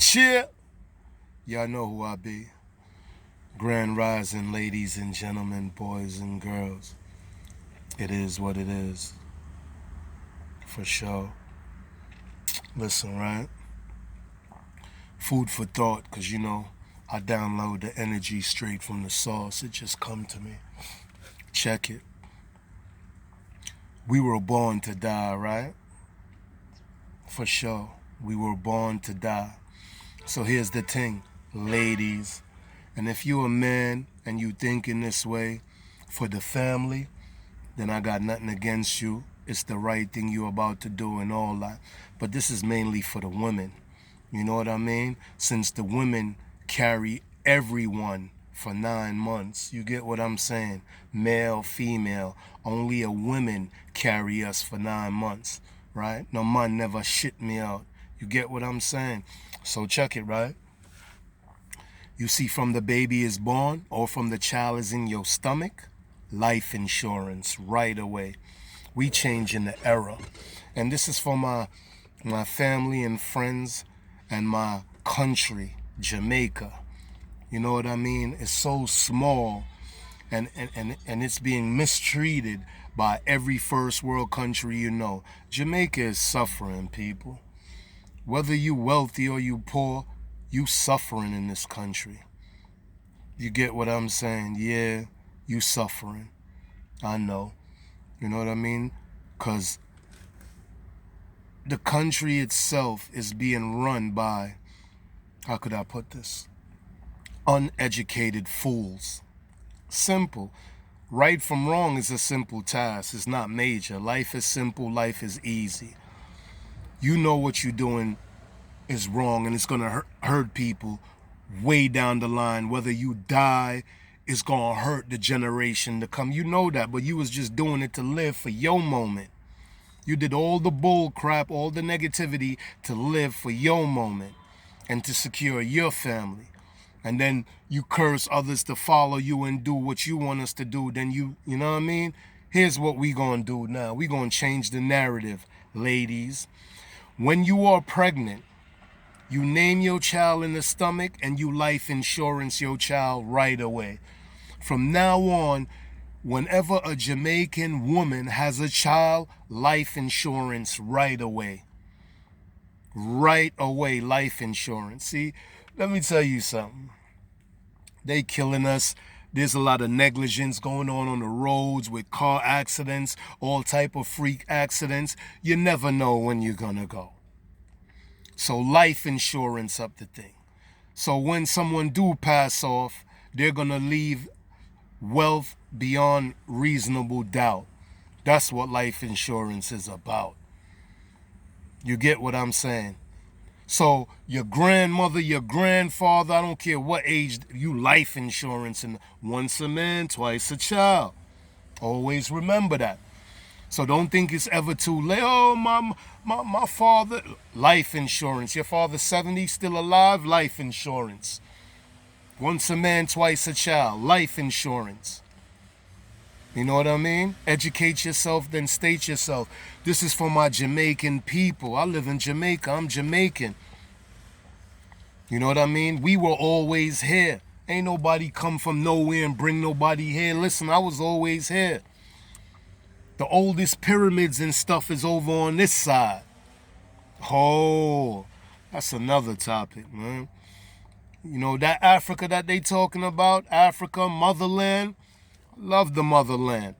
Cheer! Y'all know who I be. Grand Rising, ladies and gentlemen, boys and girls. It is what it is. For sure. Listen, right? Food for thought, because I download the energy straight from the source. It just come to me. Check it. We were born to die, right? For sure. We were born to die. So here's the thing, ladies. And if you a man and you thinking this way for the family, then I got nothing against you. It's the right thing you about to do and all that. But this is mainly for the women. You know what I mean? Since the women carry everyone for 9 months. You get what I'm saying? Male, female. Only a woman carry us for 9 months, right? No man never shit me out. You get what I'm saying? So check it, right? You see, from the baby is born or from the child is in your stomach, life insurance right away. We change in the era. And this is for my family and friends and my country, Jamaica. You know what I mean? It's so small and it's being mistreated by every first world country you know. Jamaica is suffering, people. Whether you wealthy or you poor, you suffering in this country. You get what I'm saying? Yeah, you suffering. I know. You know what I mean? Because the country itself is being run by, how could I put this? Uneducated fools. Simple. Right from wrong is a simple task. It's not major. Life is simple. Life is easy. You know what you're doing is wrong and it's going to hurt people way down the line. Whether you die, it's going to hurt the generation to come. You know that, but you was just doing it to live for your moment. You did all the bull crap, all the negativity to live for your moment and to secure your family. And then you curse others to follow you and do what you want us to do. Then you know what I mean? Here's what we gonna do now. We gonna change the narrative, ladies. When you are pregnant, you name your child in the stomach and you life insurance your child right away. From now on, whenever a Jamaican woman has a child, life insurance right away. Right away, life insurance. See, let me tell you something. They killing us. There's a lot of negligence going on the roads with car accidents, all type of freak accidents. You never know when you're gonna go. So life insurance up the thing. So when someone do pass off, they're gonna leave wealth beyond reasonable doubt. That's what life insurance is about. You get what I'm saying? So your grandmother, your grandfather, I don't care what age, you life insurance, and once a man, twice a child. Always remember that. So don't think it's ever too late. Oh, my father, life insurance. Your father's 70, still alive, life insurance. Once a man, twice a child, life insurance. You know what I mean? Educate yourself, then state yourself. This is for my Jamaican people. I live in Jamaica. I'm Jamaican. You know what I mean? We were always here. Ain't nobody come from nowhere and bring nobody here. Listen, I was always here. The oldest pyramids and stuff is over on this side. Oh, that's another topic, man. You know, that Africa that they talking about, Africa, motherland, love the motherland.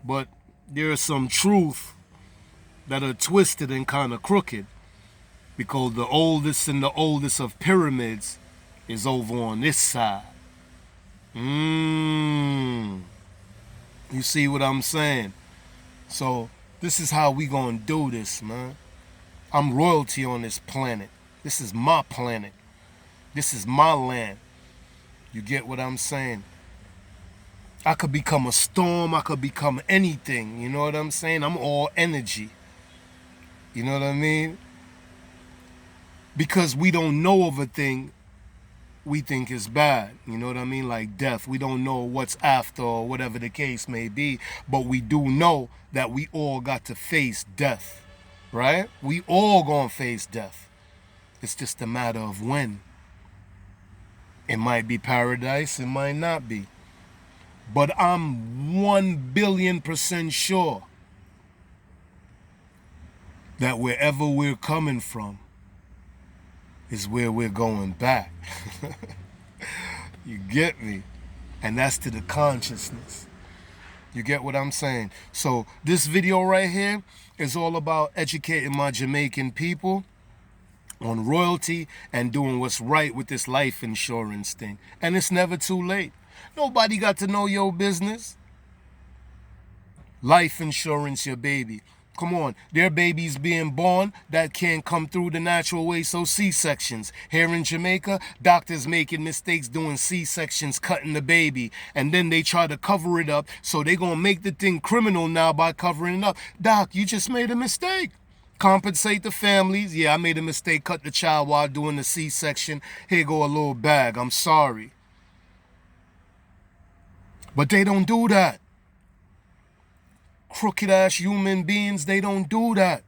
But there's some truth that are twisted and kind of crooked, because the oldest and the oldest of pyramids is over on this side. You see what I'm saying? So this is how we gonna do this, man. I'm royalty on this planet. This is my planet. This is my land. You get what I'm saying? I could become a storm. I could become anything. You know what I'm saying? I'm all energy. You know what I mean? Because we don't know of a thing we think is bad. You know what I mean? Like death. We don't know what's after or whatever the case may be. But we do know that we all got to face death. Right? We all gonna face death. It's just a matter of when. It might be paradise, it might not be. But I'm 1,000,000,000% sure that wherever we're coming from is where we're going back. You get me? And that's to the consciousness. You get what I'm saying? So this video right here is all about educating my Jamaican people on royalty and doing what's right with this life insurance thing. And it's never too late. Nobody got to know your business. Life insurance, your baby. Come on, there are babies being born that can't come through the natural way, so C-sections. Here in Jamaica, doctors making mistakes doing C-sections, cutting the baby, and then they try to cover it up, so they gonna make the thing criminal now by covering it up. Doc, you just made a mistake. Compensate the families. Yeah, I made a mistake, cut the child while doing the C-section. Here go a little bag, I'm sorry. But they don't do that. Crooked ass human beings, they don't do that.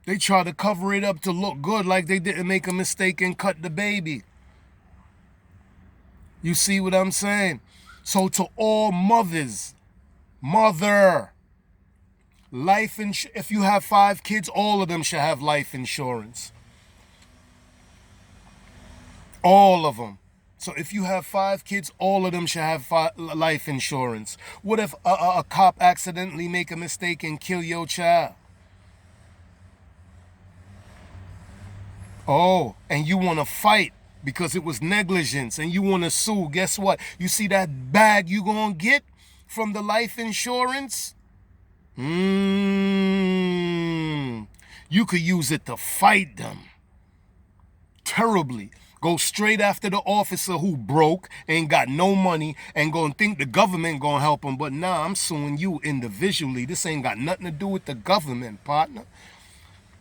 They try to cover it up to look good, like they didn't make a mistake and cut the baby. You see what I'm saying? So to all mothers, life insurance. If you have 5 kids, all of them should have life insurance. All of them. So if you have 5 kids, all of them should have life insurance. What if a cop accidentally make a mistake and kill your child? Oh, and you want to fight because it was negligence and you want to sue. Guess what? You see that bag you gonna get from the life insurance? You could use it to fight them. Terribly. Go straight after the officer who broke, ain't got no money, and gonna think the government gonna help him. But nah, I'm suing you individually. This ain't got nothing to do with the government, partner.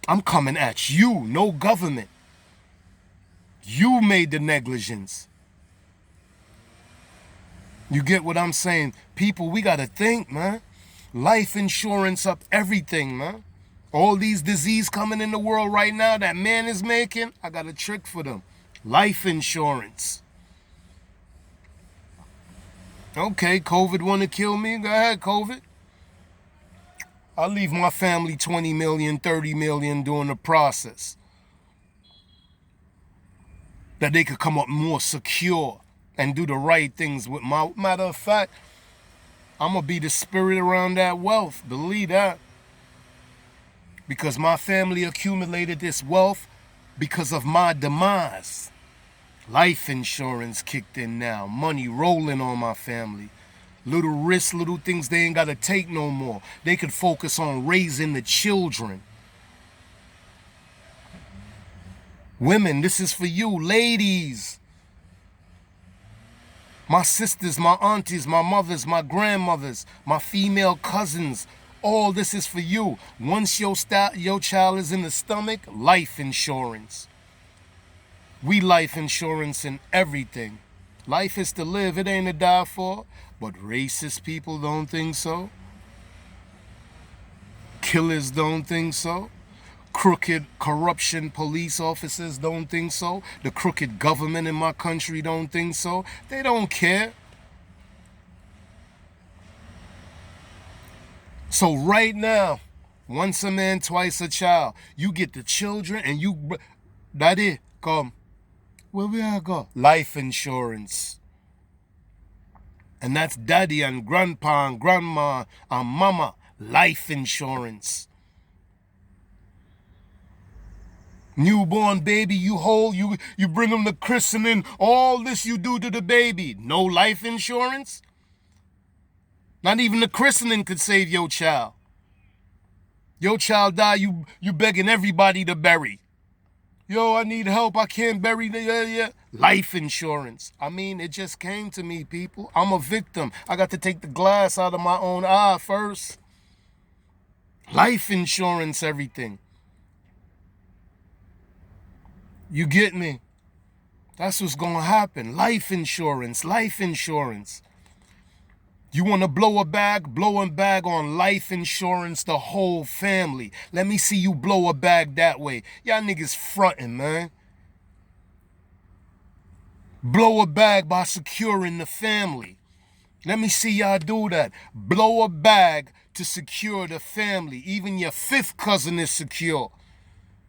I'm coming at you, no government. You made the negligence. You get what I'm saying? People, we gotta think, man. Life insurance up everything, man. All these diseases coming in the world right now that man is making, I got a trick for them. Life insurance. Okay, COVID want to kill me? Go ahead, COVID. I'll leave my family 20 million, 30 million during the process. That they could come up more secure and do the right things with my... Matter of fact, I'm going to be the spirit around that wealth. Believe that. Because my family accumulated this wealth because of my demise. Life insurance kicked in now. Money rolling on my family. Little risks, little things they ain't got to take no more. They could focus on raising the children. Women, this is for you. Ladies. My sisters, my aunties, my mothers, my grandmothers, my female cousins. All this is for you. Once your child is in the stomach, life insurance. We life insurance in everything. Life is to live, it ain't to die for. But racist people don't think so. Killers don't think so. Crooked corruption police officers don't think so. The crooked government in my country don't think so. They don't care. So right now, once a man, twice a child. You get the children and you... Daddy, come. Where we are go? Life insurance. And that's daddy and grandpa and grandma and mama. Life insurance. Newborn baby, you hold, you bring them to christening. All this you do to the baby. No life insurance? Not even the christening could save your child. Your child die, you begging everybody to bury. Yo, I need help. I can't bury the... Life insurance. I mean, it just came to me, people. I'm a victim. I got to take the glass out of my own eye first. Life insurance, everything. You get me? That's what's going to happen. Life insurance, life insurance. You want to blow a bag? Blow a bag on life insurance, the whole family. Let me see you blow a bag that way. Y'all niggas fronting, man. Blow a bag by securing the family. Let me see y'all do that. Blow a bag to secure the family. Even your 5th cousin is secure.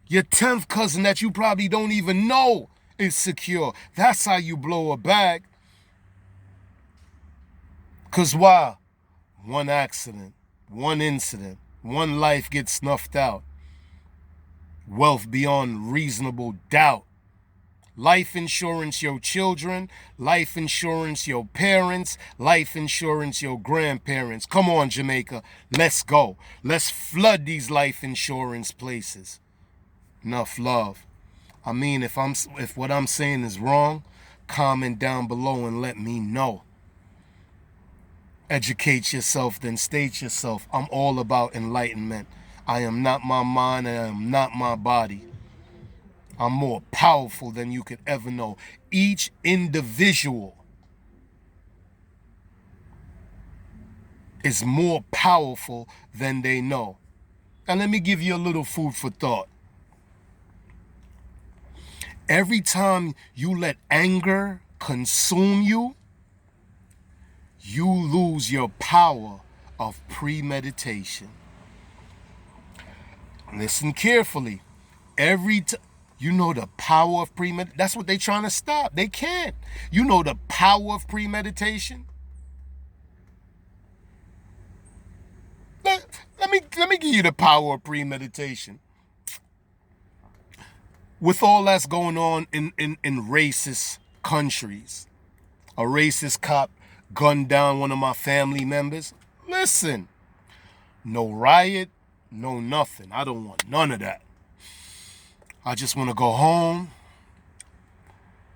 Your 10th cousin that you probably don't even know is secure. That's how you blow a bag. Because why? One accident, one incident, one life gets snuffed out. Wealth beyond reasonable doubt. Life insurance your children, life insurance your parents, life insurance your grandparents. Come on, Jamaica, let's go. Let's flood these life insurance places. Enough love. I mean, if what I'm saying is wrong, comment down below and let me know. Educate yourself, then state yourself. I'm all about enlightenment. I am not my mind, I am not my body. I'm more powerful than you could ever know. Each individual is more powerful than they know. And let me give you a little food for thought. Every time you let anger consume you, you lose your power of premeditation. Listen carefully. You know the power of premeditation. That's what they're trying to stop. They can't. You know the power of premeditation. Let me give you the power of premeditation. With all that's going on in racist countries, a racist cop gunned down one of my family members. Listen, no riot, no nothing. I don't want none of that. I just want to go home,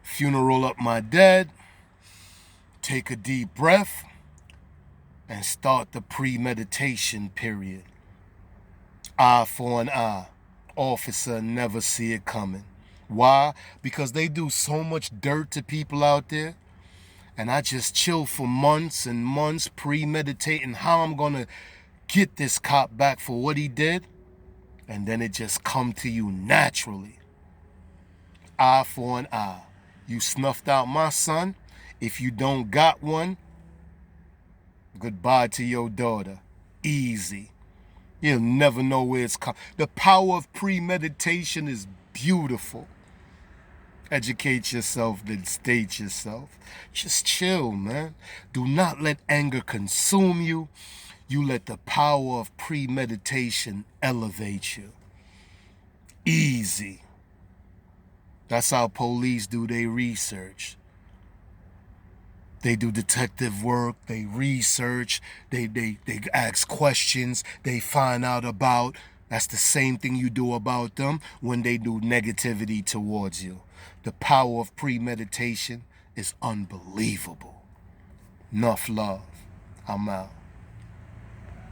funeral up my dead, take a deep breath, and start the premeditation period. Eye for an eye. Officer never see it coming. Why? Because they do so much dirt to people out there. And I just chill for months and months premeditating how I'm going to get this cop back for what he did. And then it just come to you naturally. Eye for an eye. You snuffed out my son. If you don't got one, goodbye to your daughter. Easy. You'll never know where it's come. The power of premeditation is beautiful. Educate yourself, then state yourself. Just chill, man. Do not let anger consume you. You let the power of premeditation elevate you. Easy. That's how police do their research. They do detective work, they research, they ask questions, they find out about. That's the same thing you do about them when they do negativity towards you. The power of premeditation is unbelievable. Enough love. I'm out.